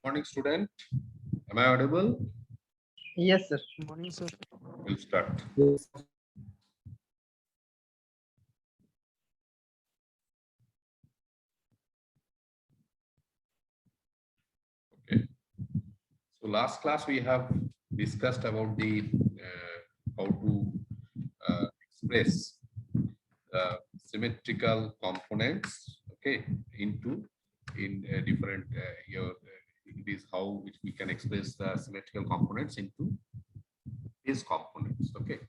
Morning, student. Am I audible? Yes, sir. Morning, sir. We'll start. Yes. Okay. So last class we have discussed about the how to express symmetrical components. Okay, in different it is how we can express the symmetrical components into these components. Okay.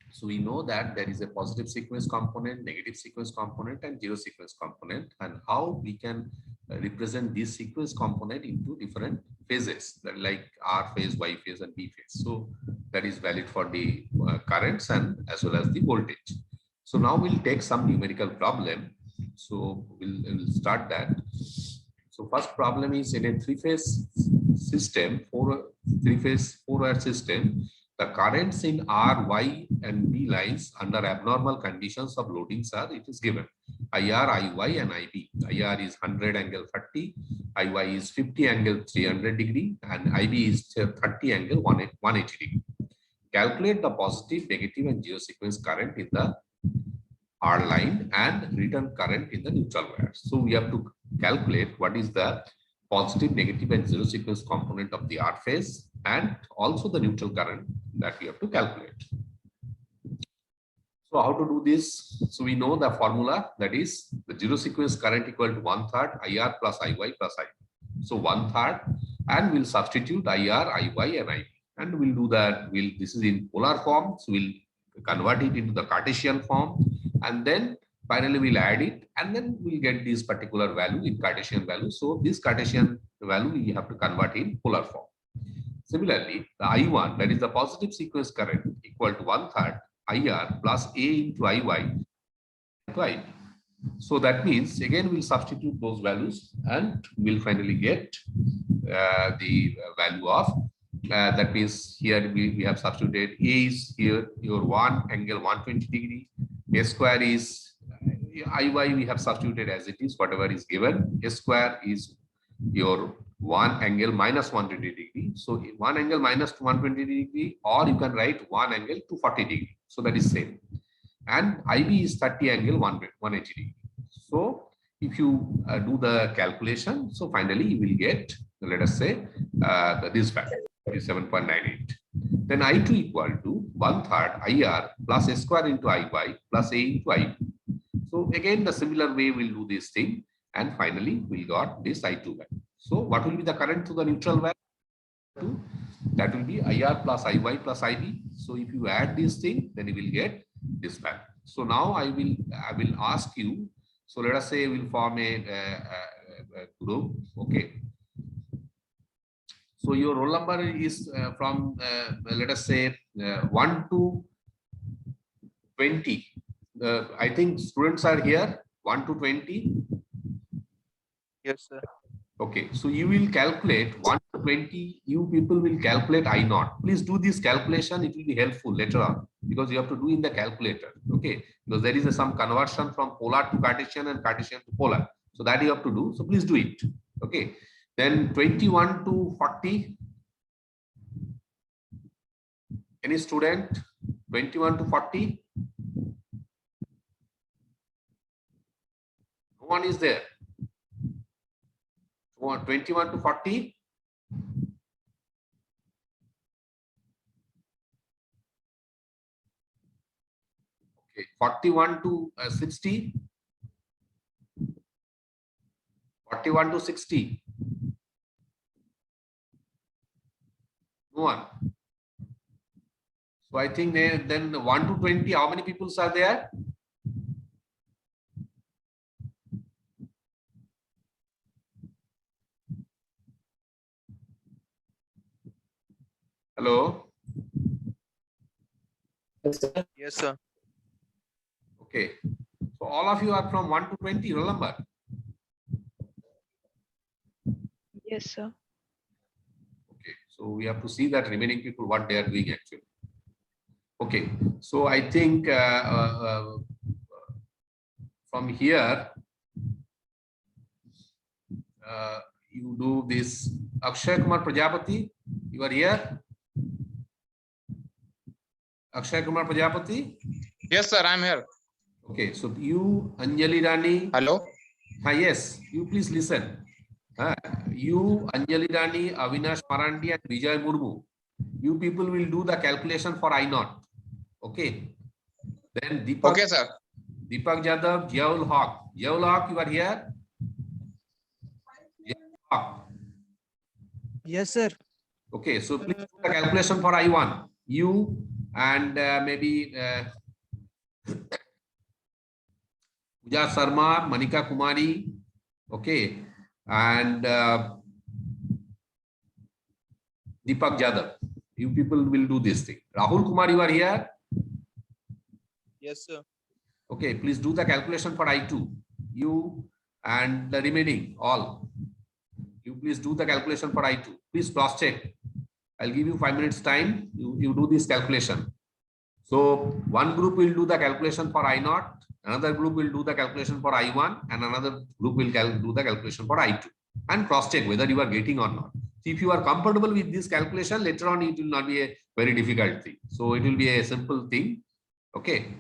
So we know that there is a positive sequence component, negative sequence component, and zero sequence component, and how we can represent this sequence component into different phases, like R phase, Y phase, and B phase. So that is valid for the currents and as well as the voltage. So now we'll take some numerical problem. So we'll start that. So first problem is in a three-phase system, three-phase four-wire system. The currents in R, Y, and B lines under abnormal conditions of loadings are, it is given. IR, IY, and IB. IR is 100 angle 30, IY is 50 angle 300 degree, and IB is 30 angle 180 degree. Calculate the positive, negative, and zero sequence current in the R line and return current in the neutral wire. So we have to calculate what is the positive, negative, and zero sequence component of the R phase and also the neutral current that we have to calculate. So how to do this? So we know the formula, that is the zero sequence current equal to 1/3 IR plus IY plus IB. So 1/3, and we'll substitute IR, IY, and IB, and we'll do that. This is in polar form, so we'll convert it into the Cartesian form, and then finally we'll add it, and then we'll get this particular value in Cartesian value. So this Cartesian value we have to convert in polar form. Similarly, the I1, that is the positive sequence current, equal to 1/3 IR plus A into IY into IB. So that means again we'll substitute those values and we'll finally get the value of that means here we have substituted A is here your 1 angle 120 degree, A square is IY we have substituted as it is, whatever is given. A square is your 1 angle minus 120 degree. So 1 angle minus 120 degree, or you can write 1 angle 240 degree. So that is same. And IB is 30 angle 180 degree. So if you do the calculation, so finally you will get, let us say, this value, 37.98. Then I2 equal to 1/3 IR plus A square into IY plus A into IB. So again, the similar way we'll do this thing, and finally we got this I2 value. So what will be the current to the neutral value? That will be IR plus IY plus IB. So if you add this thing, then you will get this value. So now I will ask you. So let us say we'll form a group. Okay. So your roll number is from let us say 1 to 20. I think students are here 1 to 20. Yes, sir. Okay, so you will calculate 1 to 20. You people will calculate I naught. Please do this calculation. It will be helpful later on because you have to do in the calculator. Okay, because there is some conversion from polar to Cartesian and Cartesian to polar. So that you have to do. So please do it. Okay, then 21 to 40. Any student? 21 to 40. No one is there. 21 to 40. Okay, 41 to 60. 41 to 60. No one. So I think then 1 to 20. How many people are there? Hello. Yes, sir. Okay. So all of you are from 1 to 20, roll number. Yes, sir. Okay. So we have to see that remaining people what they are doing actually. Okay. So I think from here you do this. Akshay Kumar Prajapati, you are here. Akshay Kumar Prajapati. Yes, sir, I'm here. Okay, so you, Anjali Rani. Hello. Yes, you please listen. You, Anjali Rani, Avinash Marandi, and Vijay Murmu. You people will do the calculation for I naught. Okay. Then Deepak. Okay, sir. Deepak Jadhav, Jiaul Haq. Jiaul Haq, you are here? Jiaul Haq. Yes, sir. Okay, so please do the calculation for I1. You and maybe Pooja Sharma, Manika Kumari. Okay. And Deepak Jadhav. You people will do this thing. Rahul Kumar, you are here? Yes, sir. Okay, please do the calculation for I2. You and the remaining all. You please do the calculation for I2. Please cross check. I'll give you 5 minutes time. You do this calculation. So one group will do the calculation for I0, another group will do the calculation for I1, and another group will do the calculation for I2. And cross check whether you are getting or not. So if you are comfortable with this calculation, later on it will not be a very difficult thing. So it will be a simple thing. Okay.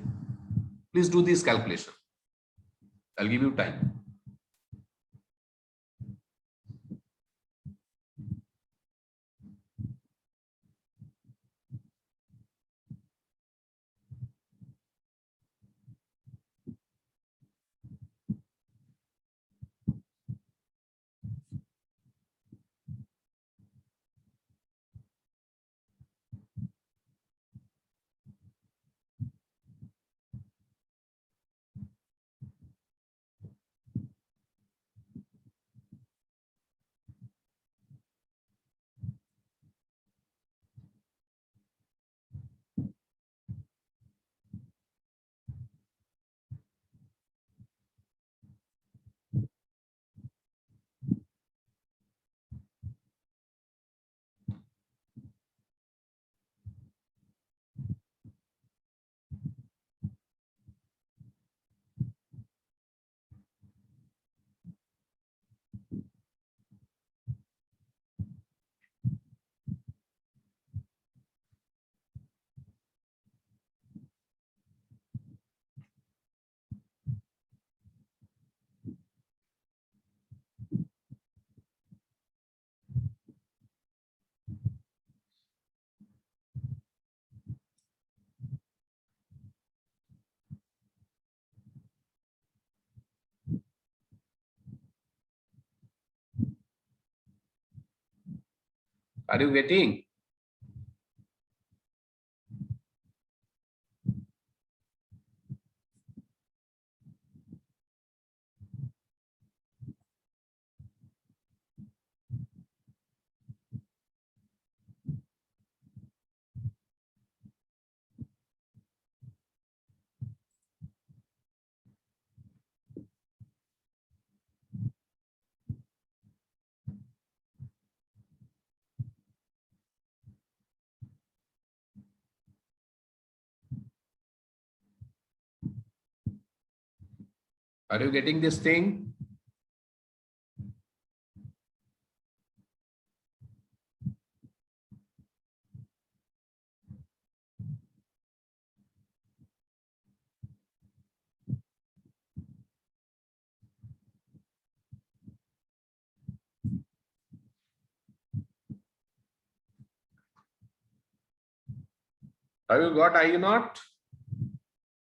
Please do this calculation. I'll give you time. Are you getting? Are you getting this thing? Have you got I naught?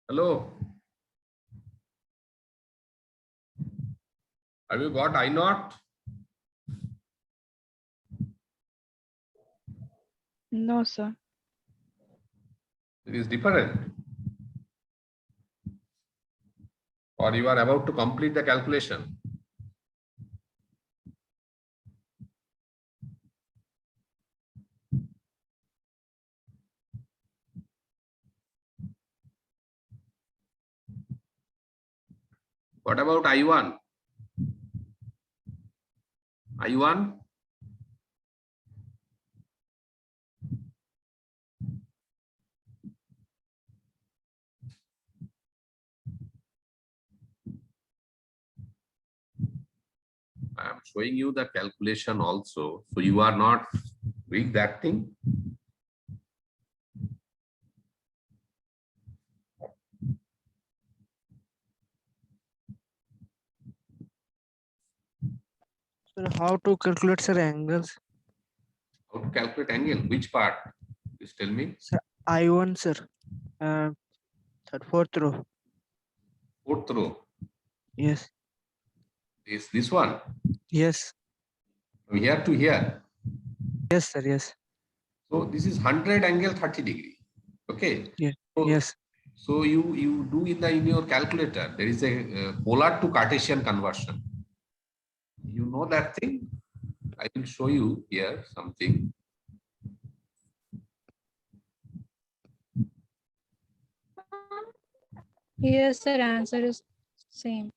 Hello? Have you got I naught? No, sir. It is different. Or you are about to complete the calculation. What about I1? I1? I am showing you the calculation also. So you are not doing that thing. Sir, how to calculate sir angles? How to calculate angle? Which part? Please tell me. I1 sir. Third, fourth row. Fourth row. Yes. Is this one? Yes. From here to here. Yes sir. Yes. So this is 100 angle 30 degree. Okay. Yeah. So, Yes. So you do in your calculator. There is a polar to Cartesian conversion. You know that thing. I will show you here something. Yes, sir. Answer is same.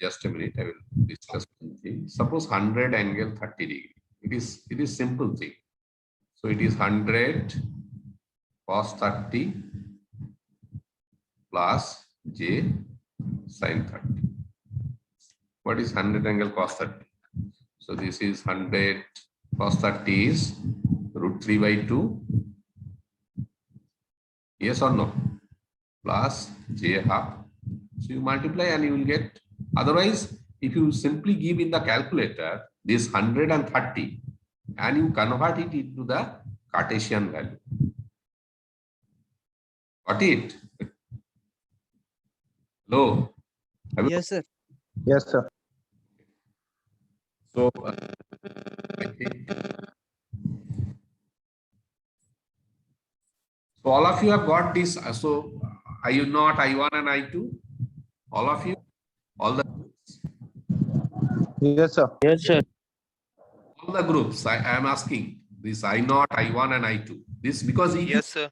Just a minute. I will discuss something. Suppose 100 angle 30 degree. It is simple thing. So it is 100 cos 30 plus j sin 30. What is 100 angle cos 30? So this is 100 cos 30 is root 3 by 2. Yes or no? Plus j half. So you multiply and you will get. Otherwise, if you simply give in the calculator this 130 and you convert it into the Cartesian value. Got it? Hello? Yes sir. Yes, sir. So I think so all of you have got this. So I0, I1 and I2. All of you, all the Yes, sir. Yes sir. all the groups. I am asking this I0, I1 and I2. This because Yes, sir.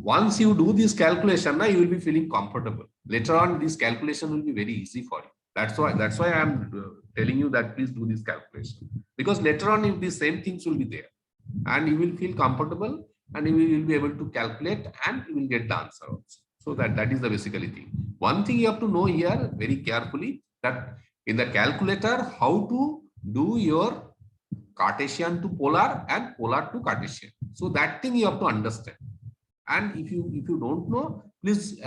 once you do this calculation, now you will be feeling comfortable. Later on, this calculation will be very easy for you. That's why I am telling you that please do this calculation, because later on, if the same things will be there, and you will feel comfortable, and you will be able to calculate, and you will get the answer also. So that is the basically thing. One thing you have to know here very carefully, that in the calculator, how to do your Cartesian to polar and polar to Cartesian. So that thing you have to understand. And if you don't know, please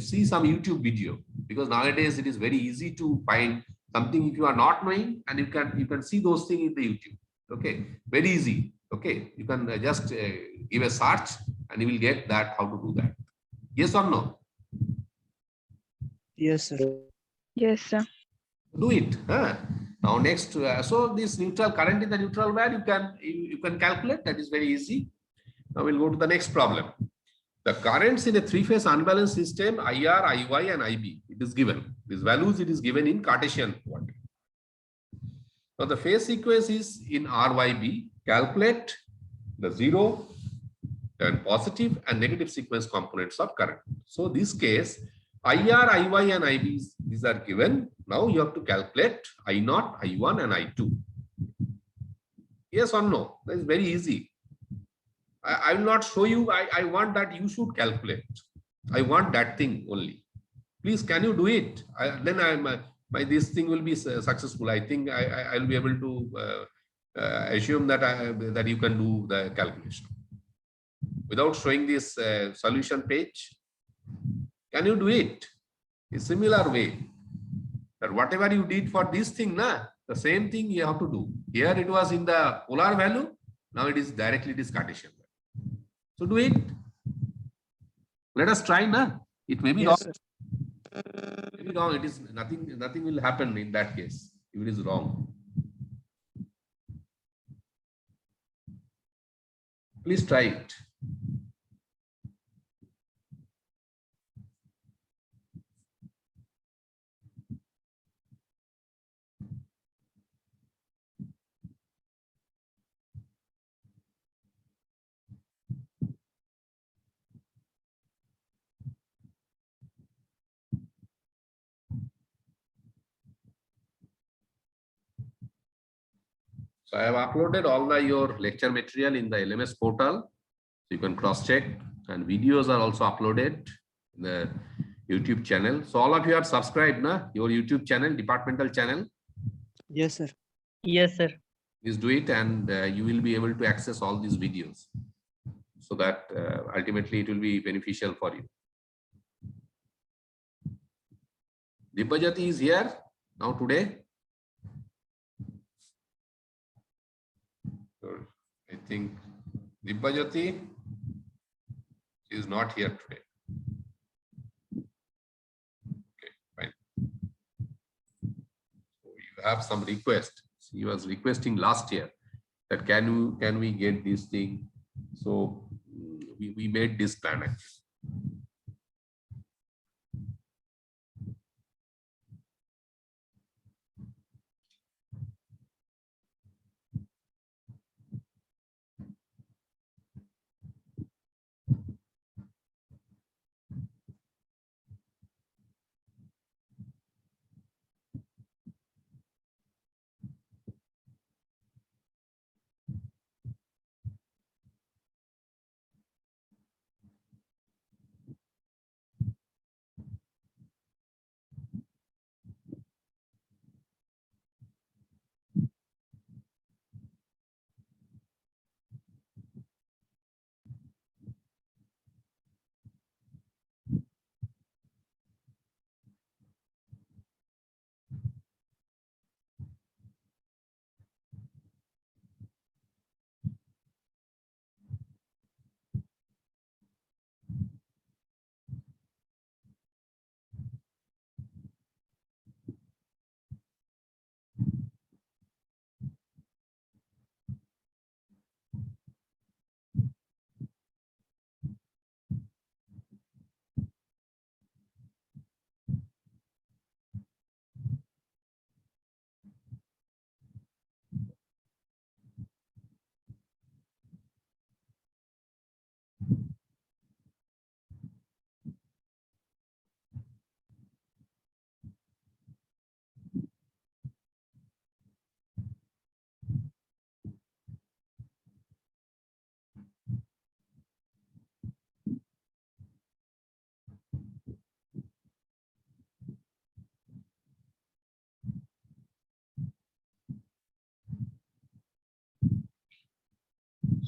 see some YouTube video, because nowadays it is very easy to find something if you are not knowing, and you can see those things in the YouTube. Okay, very easy. Okay, you can just give a search and you will get that how to do that. Yes or no? Yes sir. Yes, sir. Do it. Huh? Now next, so this neutral current in the neutral wire you can calculate. That is very easy. Now we'll go to the next problem. The currents in a three-phase unbalanced system, IR, IY, and IB, it is given. These values it is given in Cartesian coordinate. Now the phase sequence is in RYB. Calculate the zero, and positive and negative sequence components of current. So this case, IR, IY, and IB, these are given. Now you have to calculate I0, I1, and I2. Yes or no? That is very easy. I will not show you. I want that you should calculate. I want that thing only. Please, can you do it? Then this thing will be successful. I think I will be able to assume that that you can do the calculation without showing this solution page. Can you do it? In similar way, that whatever you did for this thing, the same thing you have to do. Here it was in the polar value. Now it is directly this Cartesian value. So do it. Let us try, It may be Yes, wrong. Maybe wrong. It is nothing will happen in that case if it is wrong. Please try it. So I have uploaded all your lecture material in the LMS portal. So you can cross check, and videos are also uploaded in the YouTube channel. So all of you have subscribed, your YouTube channel, departmental channel. Yes, sir. Yes, sir. Please do it, and you will be able to access all these videos, so that ultimately it will be beneficial for you. Dibbajati is here now today. So I think Dibbajati is not here today. Okay, fine. So you have some request. He was requesting last year that can we get this thing? So we made this plan actually.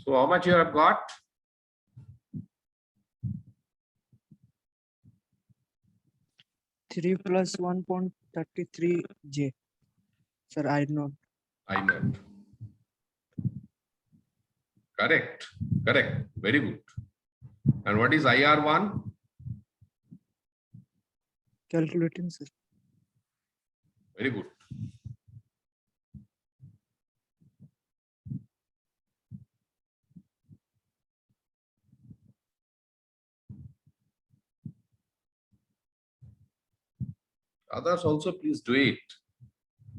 So how much you have got? Three plus 1.33 J. Sir, I know. I know. Correct. Correct. Very good. And what is IR1? Calculating, sir. Very good. Others also please do it.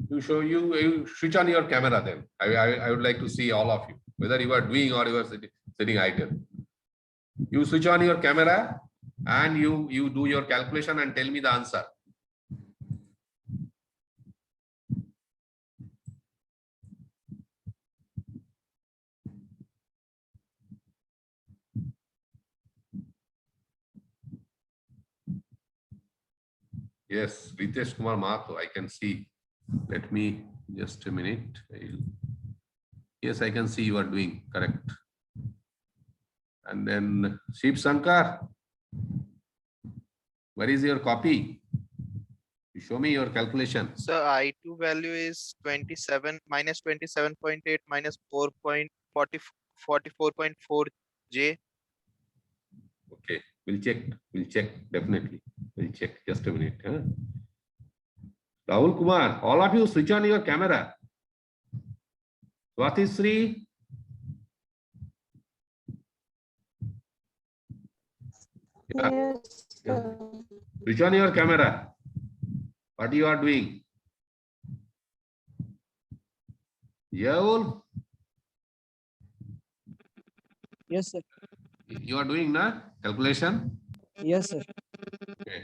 You switch on your camera then. I would like to see all of you, whether you are doing or you are sitting idle. You switch on your camera and you do your calculation and tell me the answer. Yes, Ritesh Kumar Mahato, I can see. Let me just a minute. Yes, I can see you are doing correct. And then Shiv Sankar, where is your copy? You show me your calculation. So I2 value is 27 minus 27.8 minus 44.4 J. Okay, we'll check. We'll check definitely. We'll check. Just a minute. Huh? Rahul Kumar, all of you switch on your camera. Swati Sri. Yeah. Yes, Yeah. Switch on your camera. What you are doing? Yaul, Yes, sir. you are doing na calculation? Yes, sir. Okay.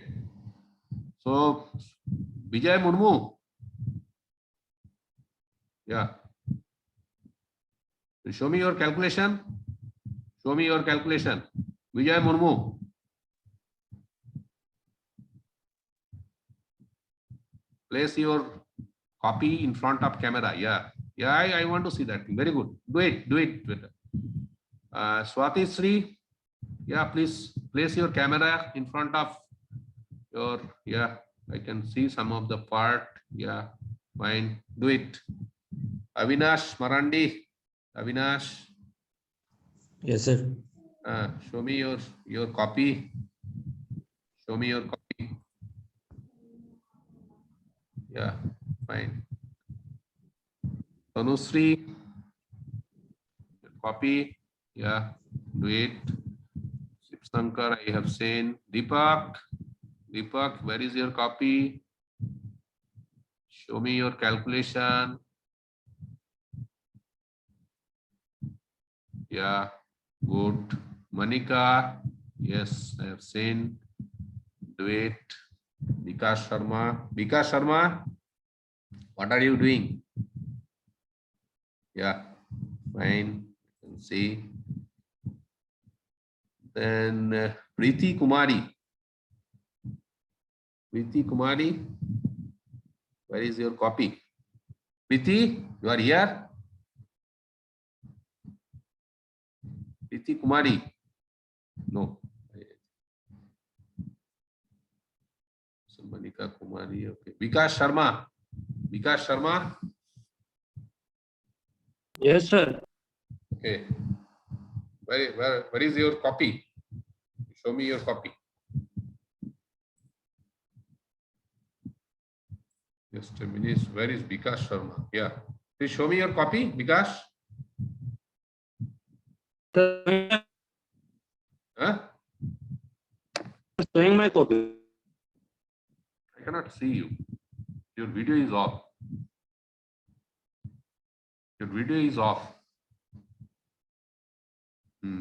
So Vijay Murmu. Yeah. Show me your calculation. Show me your calculation. Vijay Murmu. Place your copy in front of camera. Yeah, I want to see that thing. Very good. Do it better. Swati Sri, yeah, please place your camera in front of your, yeah, I can see some of the part. Yeah, fine. Do it. Avinash Marandi, Avinash, Yes, sir. show me your copy. Show me your copy. Yeah, fine. Tanusri, copy. Yeah, do it. Shankar, I have seen. Deepak, where is your copy? Show me your calculation. Yeah, good. Manika, yes, I have seen. Do it. Vikas Sharma, what are you doing? Yeah, fine. You can see. Then Preeti Kumari, where is your copy? Preeti, you are here? Preeti Kumari, no. So Manika Kumari, okay. Vikas Sharma, Yes, sir. okay. Where is your copy? Show me your copy. Just a minute. Where is Vikas Sharma? Yeah. Please show me your copy, Vikas. Huh? Showing my copy. I cannot see you. Your video is off.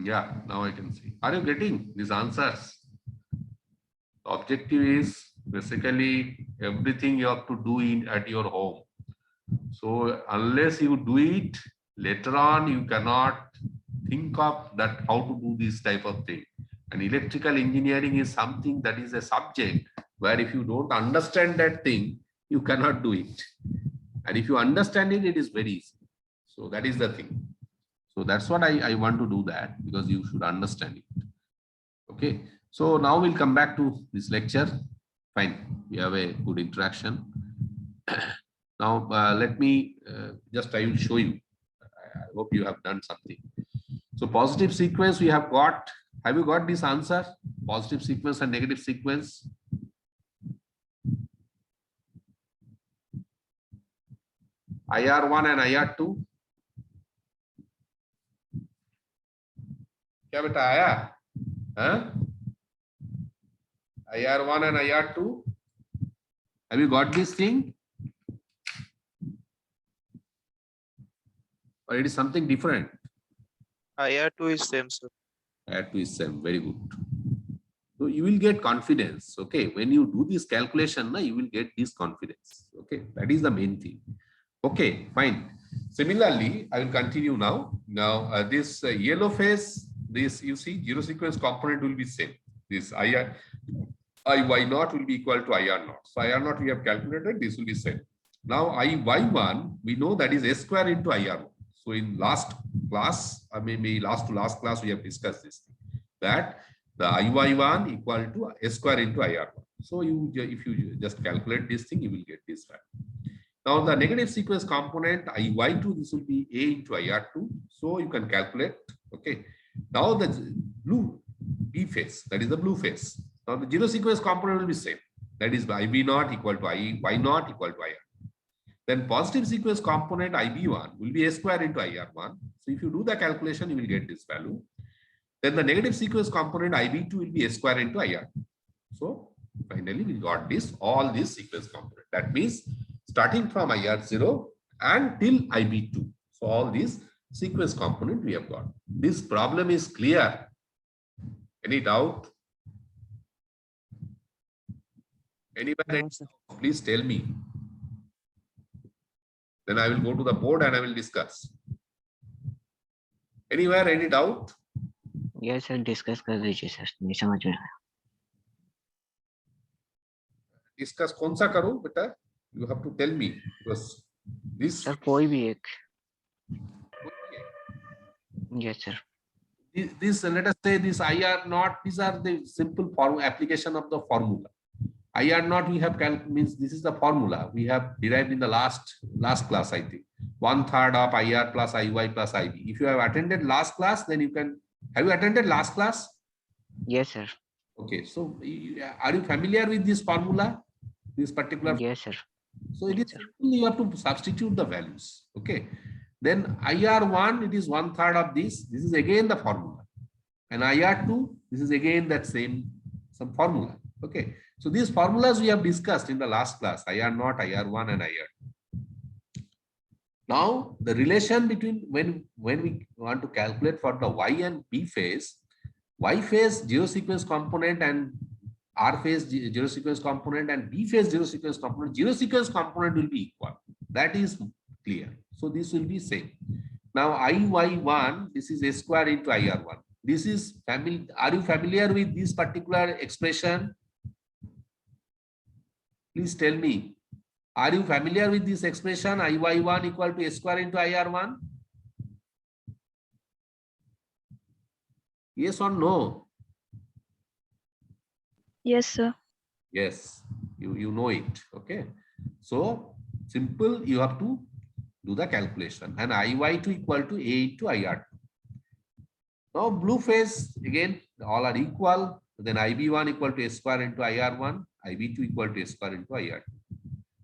Yeah, now I can see. Are you getting these answers? The objective is basically everything you have to do at your home. So unless you do it later on, you cannot think of that how to do this type of thing. And electrical engineering is something that is a subject where if you don't understand that thing, you cannot do it. And if you understand it, it is very easy. So that is the thing. So that's what I want to do that, because you should understand it. Okay. So now we'll come back to this lecture. Fine. We have a good interaction. Now let me I will show you. I hope you have done something. So positive sequence we have got. Have you got this answer? Positive sequence and negative sequence. IR1 and IR2. क्या बेटा आया? IR1 and IR2. Have you got this thing? Or it is something different? IR2 is same, sir. IR2 is same. Very good. So you will get confidence. Okay. When you do this calculation, you will get this confidence. Okay. That is the main thing. Okay, fine. Similarly, I will continue now. Now, this yellow phase, this you see, zero sequence component will be same. This IY naught will be equal to IR naught. So IR naught we have calculated, this will be same. Now IY1, we know that is S square into IR1. So in last class, or maybe last to last class, we have discussed this thing, that the IY1 equal to S square into IR1. So if you just calculate this thing, you will get this value. Now the negative sequence component IY2, this will be A into IR2. So you can calculate. Okay. Now the blue B phase, that is the blue phase. Now the zero sequence component will be same. That is IB naught equal to IY naught equal to IR. Then positive sequence component IB1 will be A square into IR1. So if you do the calculation, you will get this value. Then the negative sequence component IB2 will be A square into IR. So finally we got this, all this sequence component. That means starting from IR0 and till IB2. So all these sequence component we have got. This problem is clear. Any doubt? Anybody? No, sir. Please tell me. Then I will go to the board and I will discuss. Anywhere, any doubt? Yes, sir. Discuss कर दीजिए sir. नहीं समझ में आया. Discuss कौन सा करूं बेटा? You have to tell me because this. Sir, कोई भी एक. Yes, sir. This let us say this IR naught, these are the simple form application of the formula. IR naught we have means this is the formula we have derived in the last class, I think. 1/3 of IR plus IY plus IB. If you have attended last class, then you can. Have you attended last class? Yes, sir. Okay, so are you familiar with this formula? This particular. Yes, sir. So it Yes, is sir. simple, you have to substitute the values. Okay. Then IR1, it is 1/3 of this. This is again the formula. And IR2, this is again that same some formula. Okay. So these formulas we have discussed in the last class, IR0, IR1, and IR2. Now the relation between when we want to calculate for the Y and B phase, Y phase zero sequence component and R phase zero sequence component and B phase zero sequence component will be equal. That is clear. So this will be same. Now IY1, this is A square into IR1. This is family. Are you familiar with this particular expression? Please tell me. Are you familiar with this expression? IY1 equal to A square into IR1? Yes or no? Yes, sir. Yes, you know it. Okay. So simple, you have to do the calculation. And IY2 equal to A into IR2. Now blue phase, again, all are equal. Then IB1 equal to A square into IR1, IB2 equal to A square into IR2.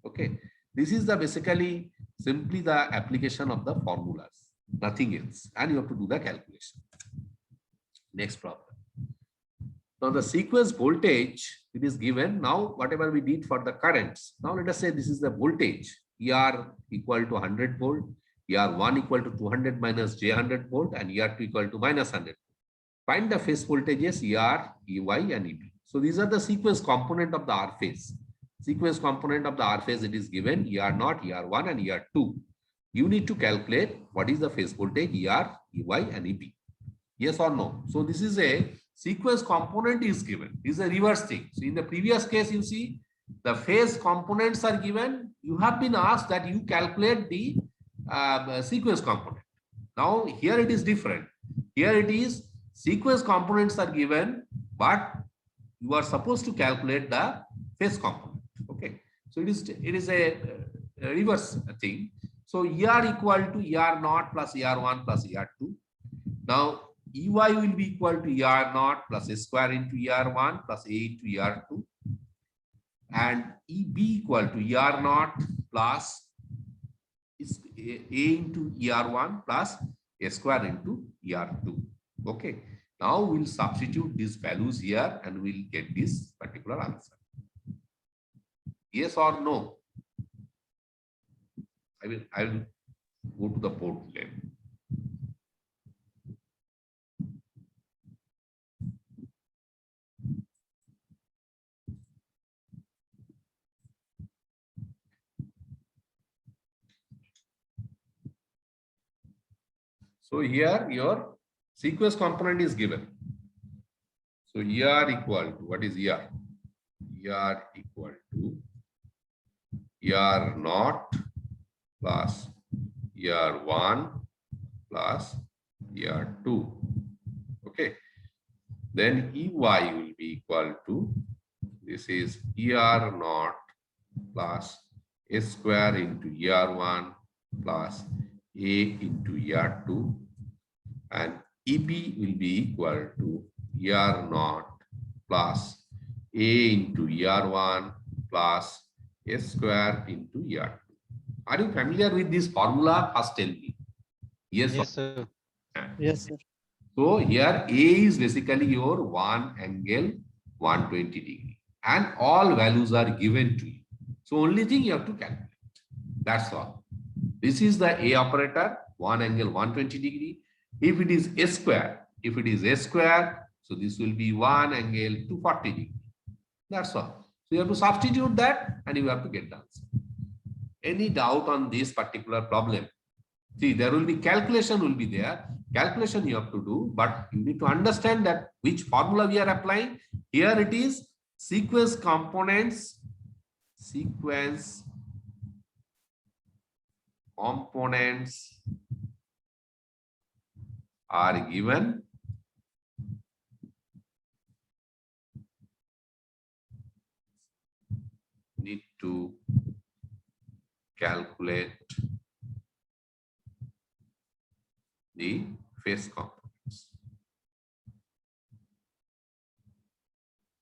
Okay. This is the basically simply the application of the formulas, nothing else. And you have to do the calculation. Next problem. Now the sequence voltage, it is given. Now whatever we did for the currents. Now let us say this is the voltage. ER equal to 100 volt, ER1 equal to 200 minus J100 volt, and ER2 equal to minus 100. Find the phase voltages ER, EY, and EB. So these are the sequence component of the R phase. Sequence component of the R phase, it is given ER0, ER1, and ER2. You need to calculate what is the phase voltage ER, EY, and EB. Yes or no? So this is a sequence component is given. This is a reverse thing. So in the previous case, you see the phase components are given. You have been asked that you calculate the sequence component. Now here it is different. Here it is sequence components are given, but you are supposed to calculate the phase component. Okay. So it is a reverse thing. So ER equal to ER0 plus ER1 plus ER2. Now EY will be equal to ER0 plus A square into ER1 plus A into ER2. And EB equal to ER0 plus A into ER1 plus A square into ER2. Okay. Now we'll substitute these values here and we'll get this particular answer. Yes or no? I will go to the board level. So here your sequence component is given. So ER equal to, what is ER? ER equal to ER0 plus ER1 plus ER2. Okay. Then EY will be equal to, this is ER0 plus A square into ER1 plus A into ER2, and EB will be equal to ER0 plus A into ER1 plus A square into ER2. Are you familiar with this formula? First tell me. Yes, Yes, sir. Yes, sir. So here A is basically your one angle 120 degree and all values are given to you. So only thing you have to calculate. That's all. This is the A operator, one angle 120 degree. If it is A square, so this will be one angle 240 degree. That's all. So you have to substitute that and you have to get the answer. Any doubt on this particular problem? See, there will be calculation will be there. Calculation you have to do, but you need to understand that which formula we are applying. Here it is sequence components components are given, need to calculate the phase components.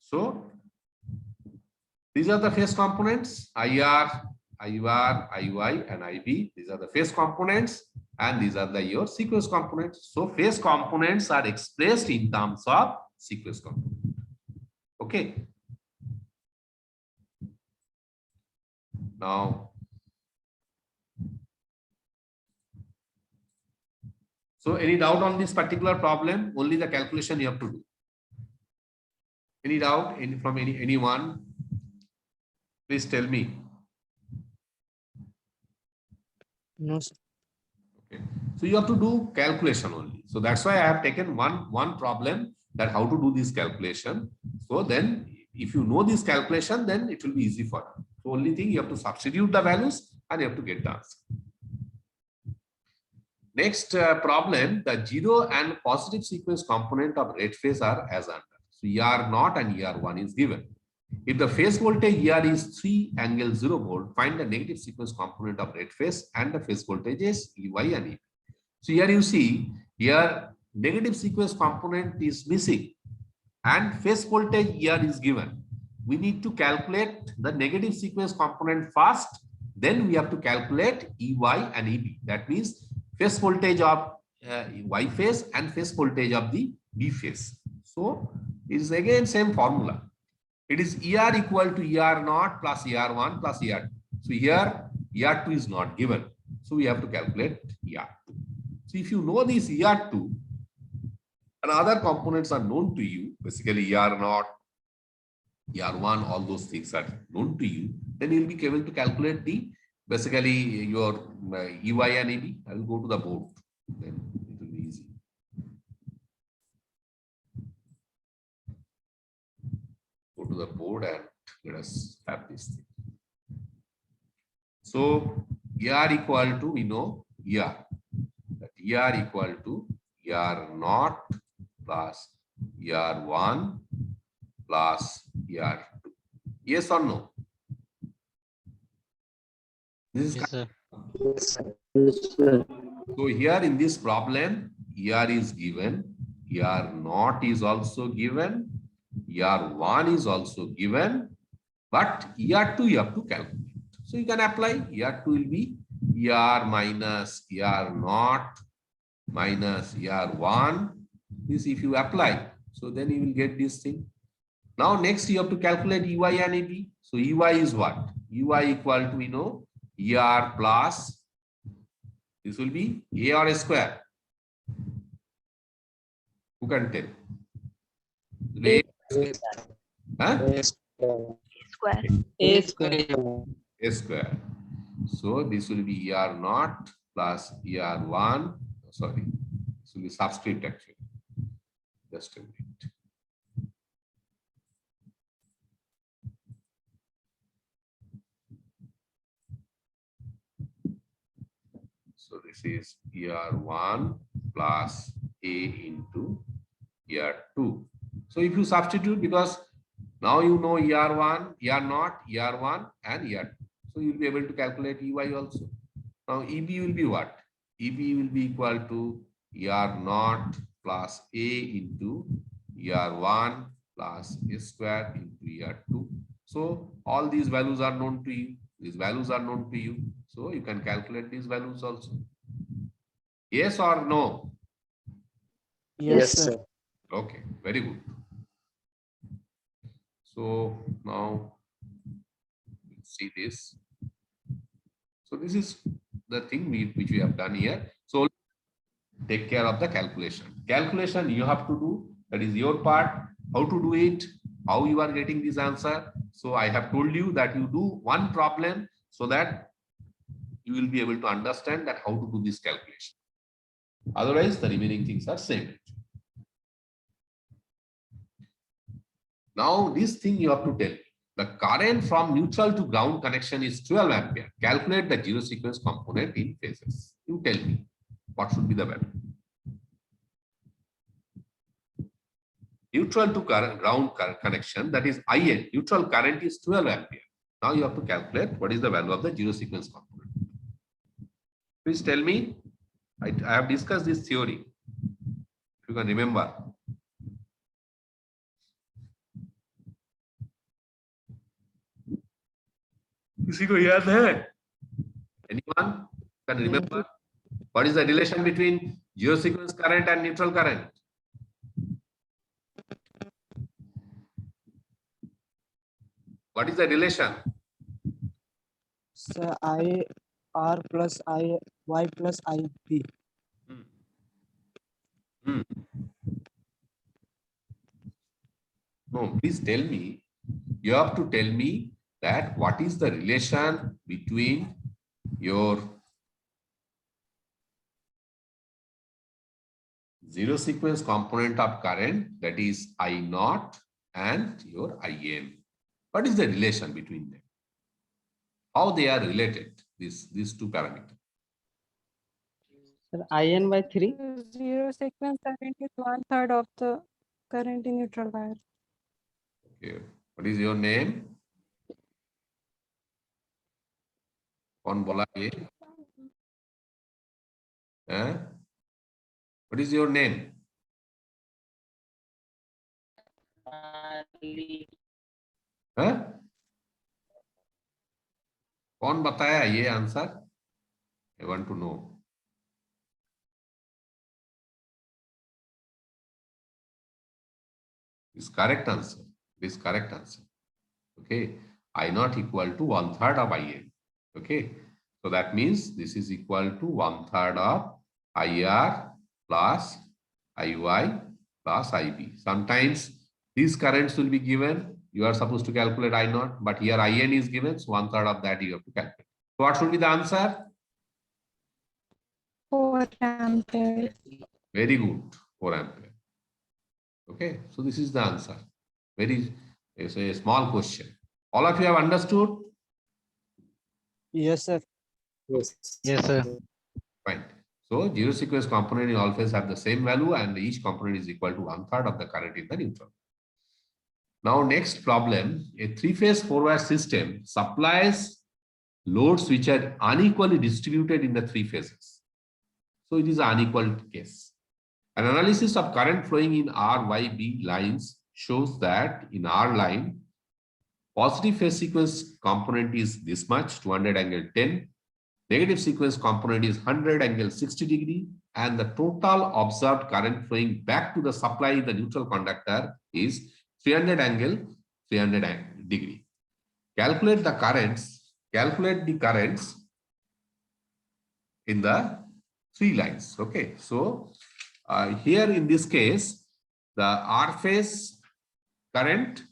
So these are the phase components, IR, IR, IY, and IB. These are the phase components, and these are your sequence components. So phase components are expressed in terms of sequence component. Okay. Now, so any doubt on this particular problem? Only the calculation you have to do. Any doubt from anyone? Please tell me. No, sir. Okay. So you have to do calculation only. So that's why I have taken one problem, that how to do this calculation. So then if you know this calculation, then it will be easy for you. So only thing, you have to substitute the values and you have to get the answer. Next problem, the zero and positive sequence component of rate phase are as under. So ER0 and ER1 is given. If the phase voltage ER is 3 angle 0 volt, find the negative sequence component of rate phase and the phase voltages EY and EB. So here you see, here negative sequence component is missing and phase voltage ER is given. We need to calculate the negative sequence component first, then we have to calculate EY and EB. That means phase voltage of Y phase and phase voltage of the B phase. So it is again same formula. It is ER equal to ER0 plus ER1 plus ER2. So here ER2 is not given. So we have to calculate ER2. So if you know this ER2 and other components are known to you, basically ER0, ER1, all those things are known to you, then you will be able to calculate the basically your EY and EB. I will go to the board, then it will be easy. Go to the board and let us have this thing. So ER equal to, we know ER. That ER equal to ER0 plus ER1 plus ER2. Yes or no? This is Yes, sir. so here in this problem, ER is given, ER0 is also given, ER1 is also given, but ER2 you have to calculate. So you can apply. ER2 will be ER minus ER0 minus ER1. This if you apply, so then you will get this thing. Now next you have to calculate EY and EB. So EY is what? EY equal to, we know, ER plus, this will be A or A square. Who can tell? A, huh? Square. A square. A square. So this will be ER0 plus ER1. Sorry, this will be subscript actually. Just a minute. So this is ER1 plus A into ER2. So if you substitute, because now you know ER1, ER0, ER1 and ER2. So you will be able to calculate EY also. Now EB will be what? EB will be equal to ER0 plus A into ER1 plus A square into ER2. So all these values are known to you. These values are known to you. So you can calculate these values also. Yes or no? Yes, sir. Okay, very good. So now let's see this. So this is the thing which we have done here. So take care of the calculation. Calculation you have to do. That is your part. How to do it? How you are getting this answer? So I have told you that you do one problem so that you will be able to understand that how to do this calculation. Otherwise, the remaining things are same. Now, this thing you have to tell me the current from neutral to ground connection is 12 ampere. Calculate the zero sequence component in phases. You tell me what should be the value. Neutral to ground connection, that is IN. Neutral current is 12 ampere. Now you have to calculate what is the value of the zero sequence component. Please tell me. I have discussed this theory. If you can remember. किसी को याद है? Anyone can remember? What is the relation between zero sequence current and neutral current? What is the relation? Sir, IR plus IY plus IB. No, please tell me. You have to tell me that what is the relation between your zero sequence component of current, that is I naught, and your IN. What is the relation between them? How they are related, these two parameters? Sir, IN by 3. Zero sequence current is 1/3 of the current in neutral wire. Okay. What is your name? कौन बोला ये? What is your name? कौन बताया ये answer? I want to know. This correct answer. This correct answer. Okay. I naught equal to 1/3 of IN. Okay. So that means this is equal to 1/3 of IR plus IY plus IB. Sometimes these currents will be given. You are supposed to calculate I naught, but here IN is given. So 1/3 of that you have to calculate. So what should be the answer? 4 ampere. Very good. 4 ampere. Okay. So this is the answer. It's a small question. All of you have understood? Yes, sir. Yes. Yes, sir. Fine. So zero sequence component in all phases have the same value, and each component is equal to 1/3 of the current in the neutral. Now next problem, a three-phase four-wire system supplies loads which are unequally distributed in the three phases. So it is an unequal case. An analysis of current flowing in R, Y, B lines shows that in R line, positive phase sequence component is this much, 200 angle 10. Negative sequence component is 100 angle 60 degree, and the total observed current flowing back to the supply in the neutral conductor is 300 angle 300 degree. Calculate the currents in the three lines. Okay, so here in this case, the R phase current,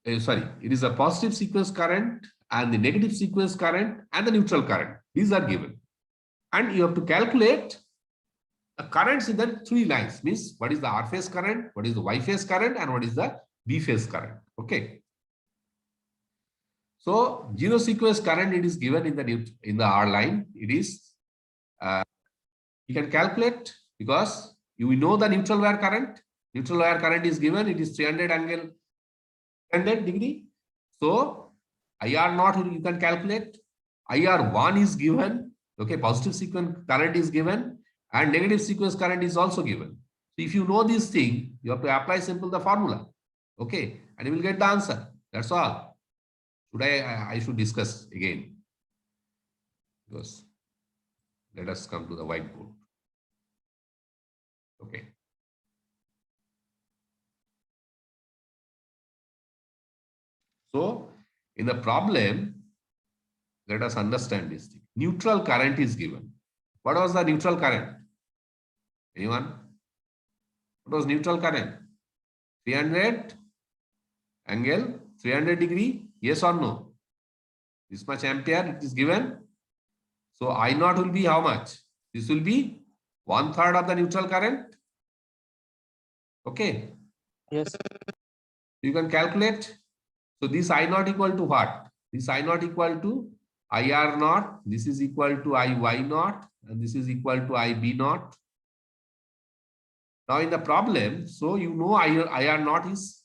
it is a positive sequence current and the negative sequence current and the neutral current. These are given. And you have to calculate the currents in the three lines. Means what is the R phase current, what is the Y phase current, and what is the B phase current. Okay. So zero sequence current, it is given in the R line. It is you can calculate because you know the neutral wire current. Neutral wire current is given. It is 300 angle 100 degree. So IR naught you can calculate. IR1 is given. Okay, positive sequence current is given and negative sequence current is also given. So if you know this thing, you have to apply simple the formula. Okay, and you will get the answer. That's all. Today I should discuss again. Because let us come to the whiteboard. Okay. So in the problem, let us understand this thing. Neutral current is given. What was the neutral current? Anyone? What was neutral current? 300 angle 300 degree. Yes or no? This much ampere it is given. So I naught will be how much? This will be 1/3 of the neutral current. Okay. Yes. You can calculate. So this I naught equal to what? This I naught equal to IR naught. This is equal to IY naught, and this is equal to IB naught. Now in the problem, so you know IR naught is,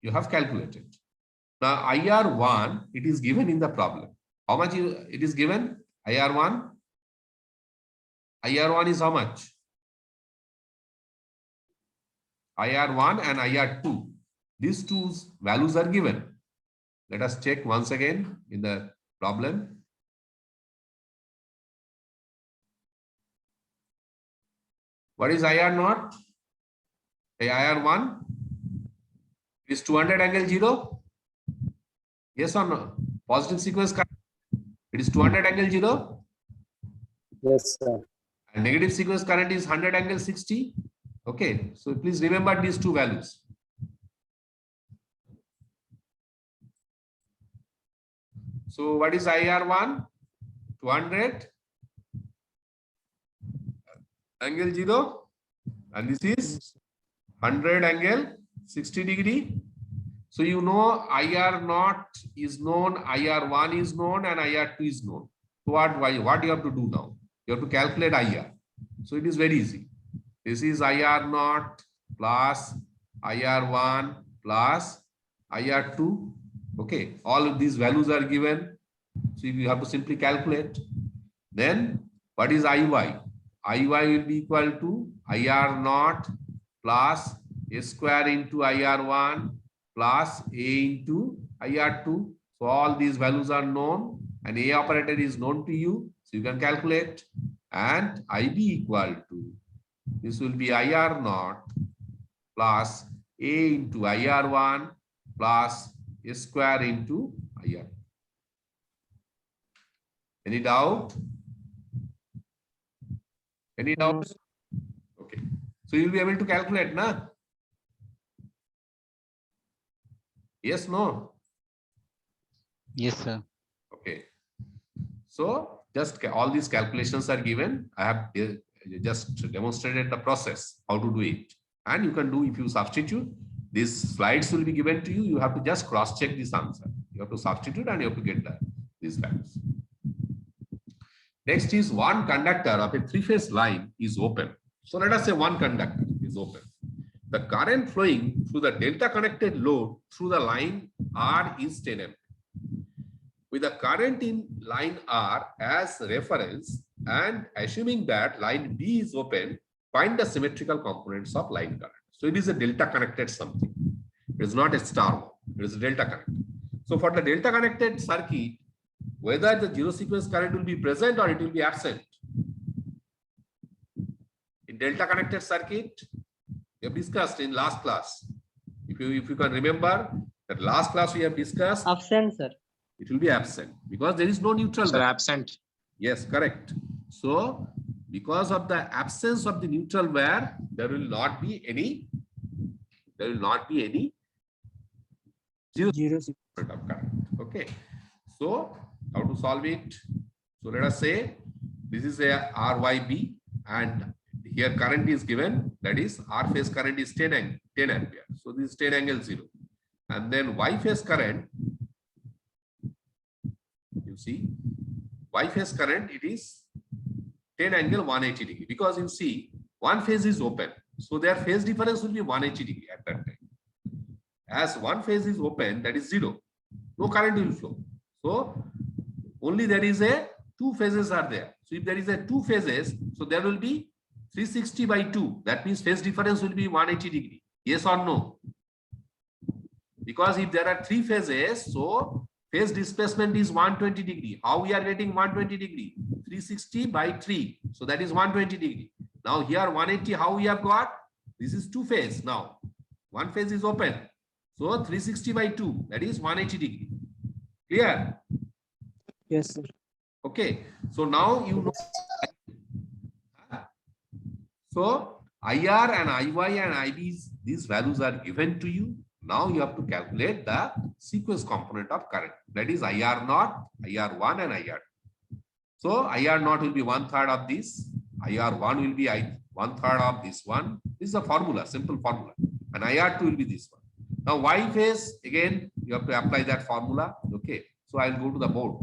you have calculated. Now IR1, it is given in the problem. How much it is given? IR1? IR1 is how much? IR1 and IR2. These two values are given. Let us check once again in the problem. What is IR naught? IR1 is 200 angle 0. Yes or no? Positive sequence current. It is 200 angle 0. Yes, sir. And negative sequence current is 100 angle 60. Okay, so please remember these two values. So what is IR1? 200 angle 0, and this is 100 angle 60 degree. So you know IR naught is known, IR1 is known, and IR2 is known. So what you have to do now? You have to calculate IR. So it is very easy. This is IR naught plus IR1 plus IR2. Okay, all of these values are given. So you have to simply calculate. Then what is IY? IY will be equal to IR naught plus A square into IR1 plus A into IR2. So all these values are known, and A operator is known to you. So you can calculate. And IB equal to, this will be IR naught plus A into IR1 plus A square into IR. Any doubt? Any doubt? Okay. So you'll be able to calculate, na? Yes, no? Yes, sir. Okay. So just all these calculations are given. I have just demonstrated the process, how to do it. And you can do, if you substitute, these slides will be given to you. You have to just cross-check this answer. You have to substitute and you have to get these values. Next is one conductor of a three-phase line is open. So let us say one conductor is open. The current flowing through the delta connected load through the line R is 10 ampere. With the current in line R as reference and assuming that line B is open, find the symmetrical components of line current. So it is a delta connected something. It is not a star one. It is a delta connected. So for the delta connected circuit, whether the zero sequence current will be present or it will be absent. In delta connected circuit, we have discussed in last class. If you can remember that last class we have discussed. Absent, sir. It will be absent because there is no neutral. Sir, absent. Yes, correct. So because of the absence of the neutral wire, there will not be any zero Zero. of current. Okay. So how to solve it? So let us say this is a RYB and here current is given, that is R phase current is 10 ampere. So this is 10 angle 0. And then Y phase current, you see, Y phase current, it is 10 angle 180 degree because you see one phase is open. So their phase difference will be 180 degree at that time. As one phase is open, that is 0. No current will flow. So only there is a two phases are there. So if there is a two phases, so there will be 360 by 2. That means phase difference will be 180 degree. Yes or no? Because if there are three phases, so phase displacement is 120 degree. How we are getting 120 degree? 360 by 3. So that is 120 degree. Now here 180, how we have got? This is two phase now. One phase is open. So 360 by 2, that is 180 degree. Clear? Yes, sir. Okay. So now you know. So IR and IY and IB's, these values are given to you. Now you have to calculate the sequence component of current. That is IR naught, IR1 and IR2. So IR naught will be 1/3 of this. IR1 will be 1/3 of this one. This is a formula, simple formula. And IR2 will be this one. Now Y phase, again, you have to apply that formula. Okay, so I'll go to the board.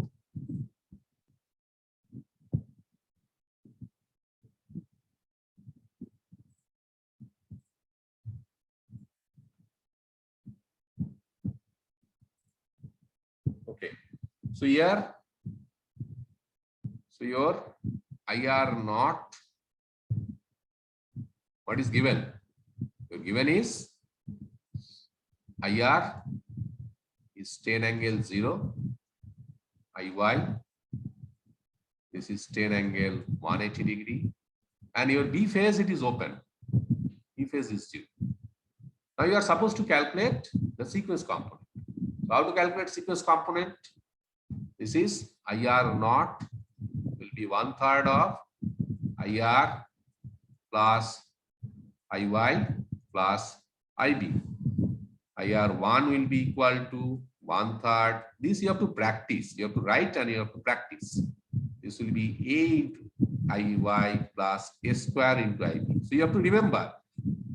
Okay, so here, so your IR naught, what is given? Your given is IR is 10 angle 0, IY, this is 10 angle 180 degree, and your B phase, it is open. B phase is 0. Now you are supposed to calculate the sequence component. So how to calculate sequence component? This is IR naught will be 1/3 of IR plus IY plus IB. IR1 will be equal to 1/3. This you have to practice. You have to write and you have to practice. This will be A into IY plus A square into IB. So you have to remember,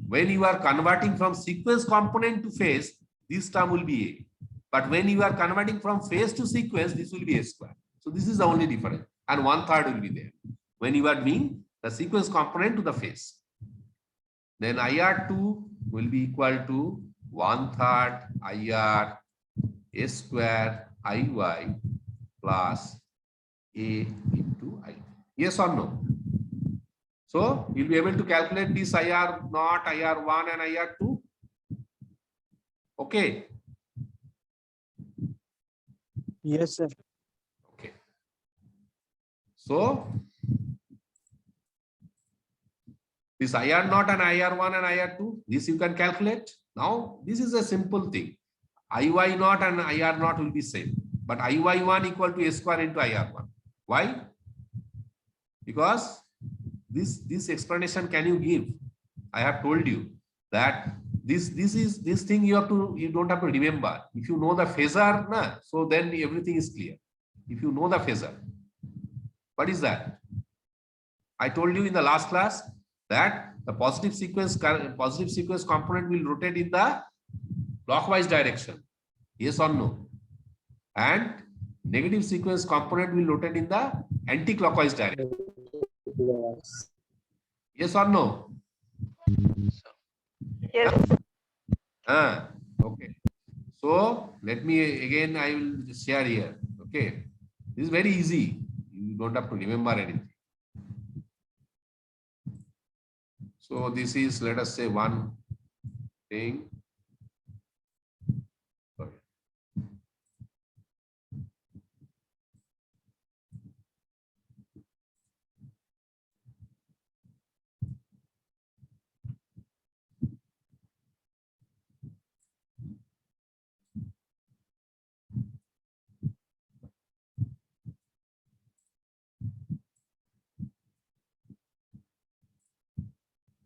when you are converting from sequence component to phase, this term will be A. But when you are converting from phase to sequence, this will be A square. So this is the only difference. And 1/3 will be there when you are doing the sequence component to the phase. Then IR2 will be equal to 1/3 IR A square IY plus A into I. Yes or no? So you'll be able to calculate this IR naught, IR1 and IR2. Okay. Yes, sir. Okay. So this IR naught and IR1 and IR2, this you can calculate. Now this is a simple thing. IY naught and IR naught will be same, but IY1 equal to A square into IR1. Why? Because this explanation can you give? I have told you that this thing you don't have to remember. If you know the phasor, so then everything is clear. If you know the phasor, what is that? I told you in the last class that the positive sequence component will rotate in the clockwise direction. Yes or no? And negative sequence component will rotate in the anti-clockwise direction. Yes. Yes or no? Yes. Okay. So let me again, I will share here. Okay. This is very easy. You don't have to remember anything. So this is, let us say, one thing. Sorry.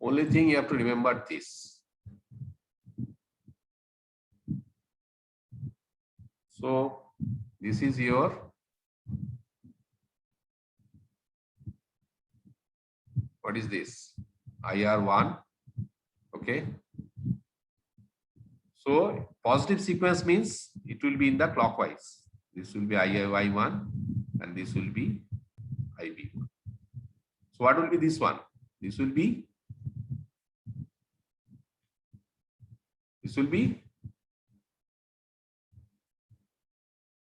Only thing you have to remember this. So this is your what is this? IR1. Okay. So positive sequence means it will be in the clockwise. This will be IY1 and this will be IB1. So what will be this one? This will be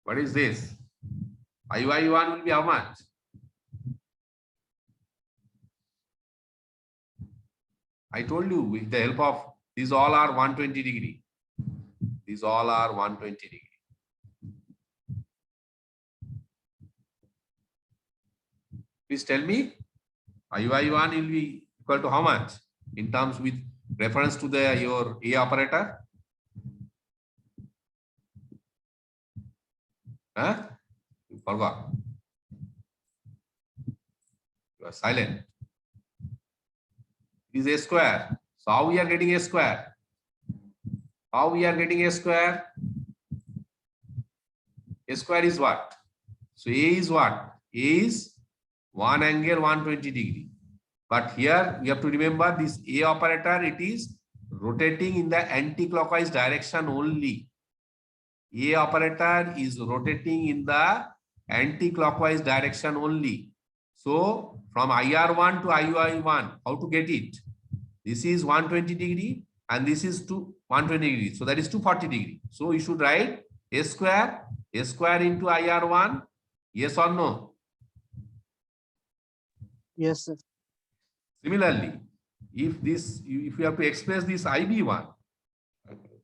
what is this? IY1 will be how much? I told you with the help of these all are 120 degree. These all are 120 degree. Please tell me, IY1 will be equal to how much in terms with reference to your A operator? You forgot. You are silent. It is A square. So how we are getting A square? How we are getting A square? A square is what? So A is what? A is 1 angle 120 degree. But here you have to remember this A operator, it is rotating in the anti-clockwise direction only. A operator is rotating in the anti-clockwise direction only. So from IR1 to IY1, how to get it? This is 120 degree and this is 120 degree. So that is 240 degree. So you should write A square into IR1. Yes or no? Yes, sir. Similarly, if you have to express this IB1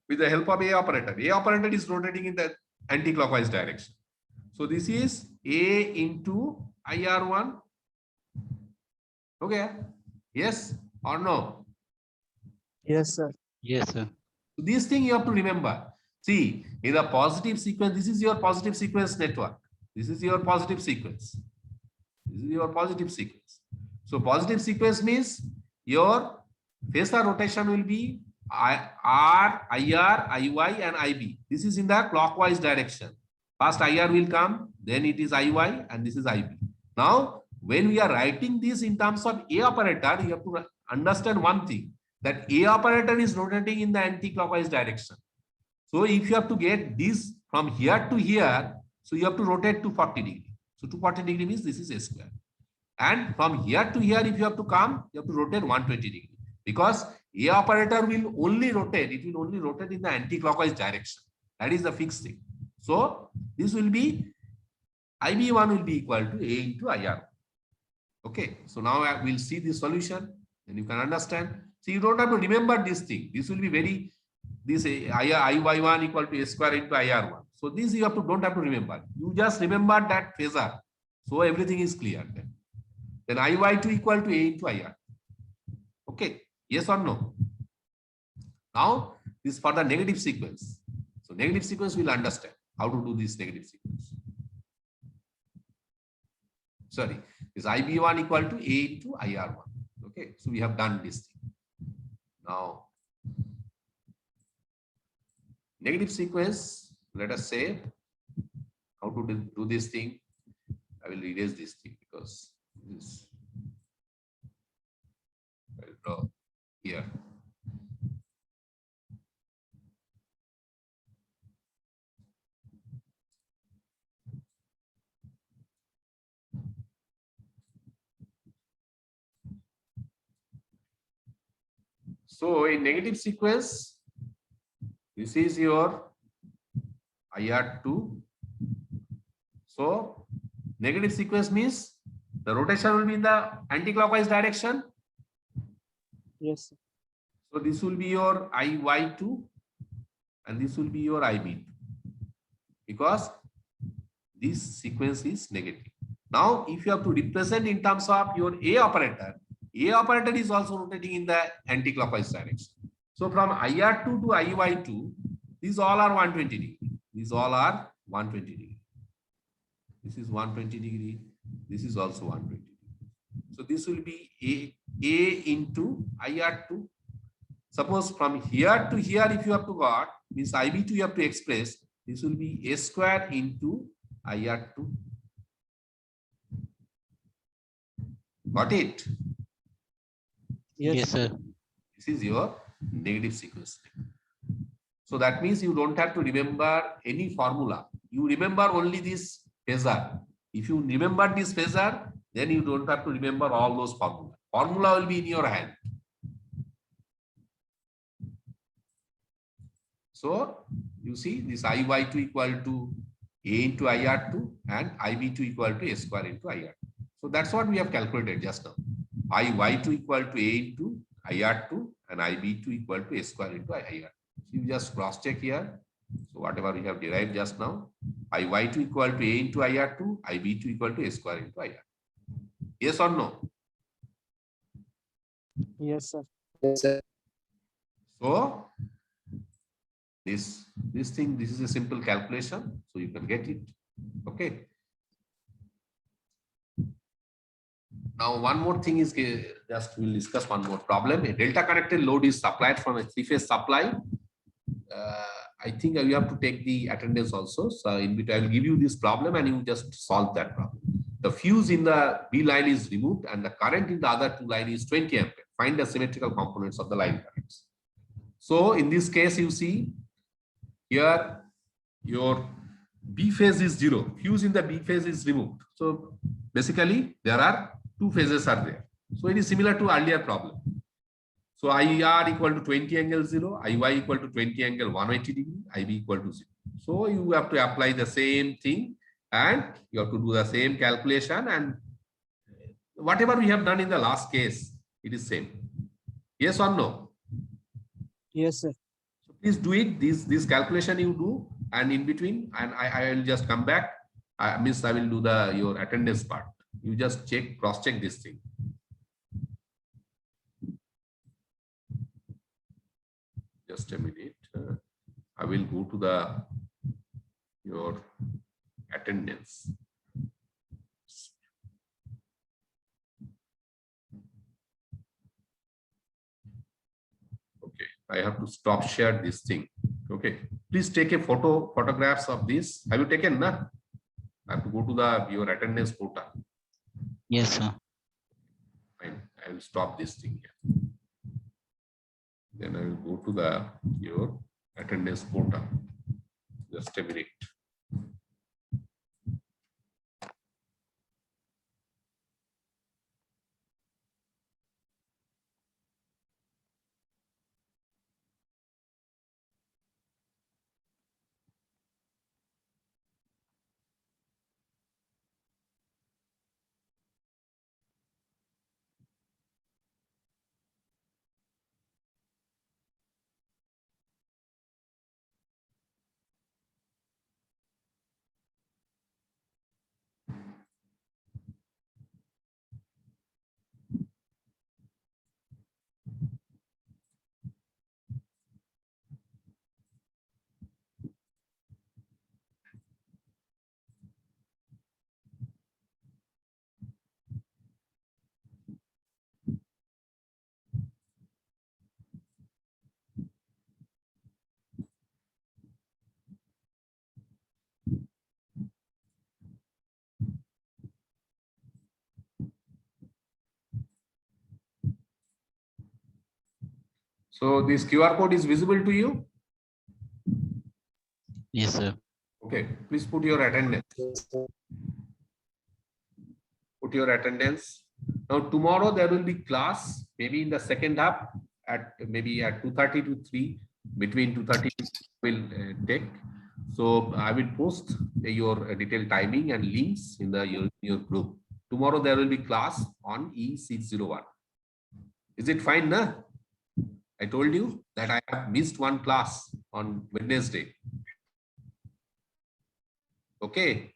with the help of A operator is rotating in the anti-clockwise direction. So this is A into IR1. Okay. Yes or no? Yes, sir. Yes, sir. So this thing you have to remember. See, in a positive sequence, this is your positive sequence network. This is your positive sequence. This is your positive sequence. So positive sequence means your phasor rotation will be R, IR, IY, and IB. This is in the clockwise direction. First IR will come, then it is IY, and this is IB. Now, when we are writing this in terms of A operator, you have to understand one thing, that A operator is rotating in the anti-clockwise direction. So if you have to get this from here to here, so you have to rotate 240 degree. So 240 degree means this is A square. And from here to here, if you have to come, you have to rotate 120 degree. Because A operator will only rotate, it will only rotate in the anti-clockwise direction. That is the fixed thing. So this will be, IB1 will be equal to A into IR. Okay, so now we'll see the solution and you can understand. So you don't have to remember this thing. This will be very, this IY1 equal to A square into IR1. So this you don't have to remember. You just remember that phasor. So everything is clear then. Then IY2 equal to A into IR. Okay, yes or no? Now this is for the negative sequence. So negative sequence we'll understand how to do this negative sequence. Sorry, this IB1 equal to A into IR1. Okay, so we have done this thing. Now, negative sequence, let us say how to do this thing. I will erase this thing because this I will draw here. So in negative sequence, this is your IR2. So negative sequence means the rotation will be in the anti-clockwise direction. Yes, sir. So this will be your IY2 and this will be your IB2 because this sequence is negative. Now, if you have to represent in terms of your A operator is also rotating in the anti-clockwise direction. So from IR2 to IY2, these all are 120 degree. These all are 120 degree. This is 120 degree. This is also 120 degree. So this will be A into IR2. Suppose from here to here, if you have to got, means IB2 you have to express, this will be A square into IR2. Got it? Yes, sir. This is your negative sequence. So that means you don't have to remember any formula. You remember only this phasor. If you remember this phasor, then you don't have to remember all those formula. Formula will be in your hand. So you see this IY2 equal to A into IR2 and IB2 equal to A square into IR2. So that's what we have calculated just now. IY2 equal to A into IR2 and IB2 equal to A square into IR2. So you just cross check here. So whatever we have derived just now, IY2 equal to A into IR2, IB2 equal to A square into IR2. Yes or no? Yes, sir. Yes, sir. So this is a simple calculation, so you can get it. Okay. Now one more thing is just we'll discuss one more problem. A delta connected load is supplied from a three-phase supply. I think you have to take the attendance also. So in which I will give you this problem and you just solve that problem. The fuse in the B line is removed and the current in the other two line is 20 ampere. Find the symmetrical components of the line currents. So in this case, you see here your B phase is 0. Fuse in the B phase is removed. So basically there are two phases are there. So it is similar to earlier problem. So IR equal to 20 angle 0, IY equal to 20 angle 180 degree, IB equal to 0. So you have to apply the same thing and you have to do the same calculation, and whatever we have done in the last case, it is same. Yes or no? Yes, sir. So please do it. This calculation you do, and in between, and I will just come back. I will do your attendance part. You just cross check this thing. Just a minute. I will go to your attendance. Okay, I have to stop share this thing. Okay, please take a photographs of this. Have you taken, na? I have to go to your attendance portal. Yes, sir. Fine. I will stop this thing here. Then I will go to your attendance portal. Just a minute. So this QR code is visible to you? Yes, sir. Okay, please put your attendance. Put your attendance. Now tomorrow there will be class, maybe in the second half at maybe at 2:30 to 3, between 2:30 will take. So I will post your detailed timing and links in your group. Tomorrow there will be class on E601. Is it fine, na? I told you that I have missed one class on Wednesday. Okay.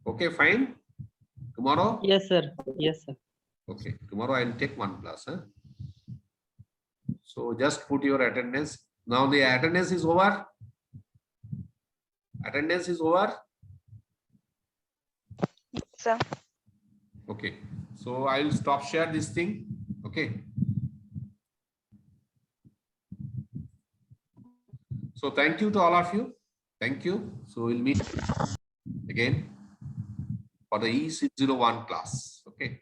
Okay, fine. Tomorrow? Yes, sir. Yes, sir. Okay, tomorrow I will take one class. Huh? So just put your attendance. Now the attendance is over. Attendance is over. Sir. Okay, so I will stop share this thing. Okay. So thank you to all of you. Thank you. So we'll meet again for the E601 class. Okay.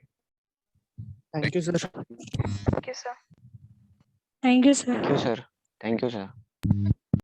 Thank you, sir. Thank you, sir. Thank you, sir. Thank you, sir. Thank you, sir.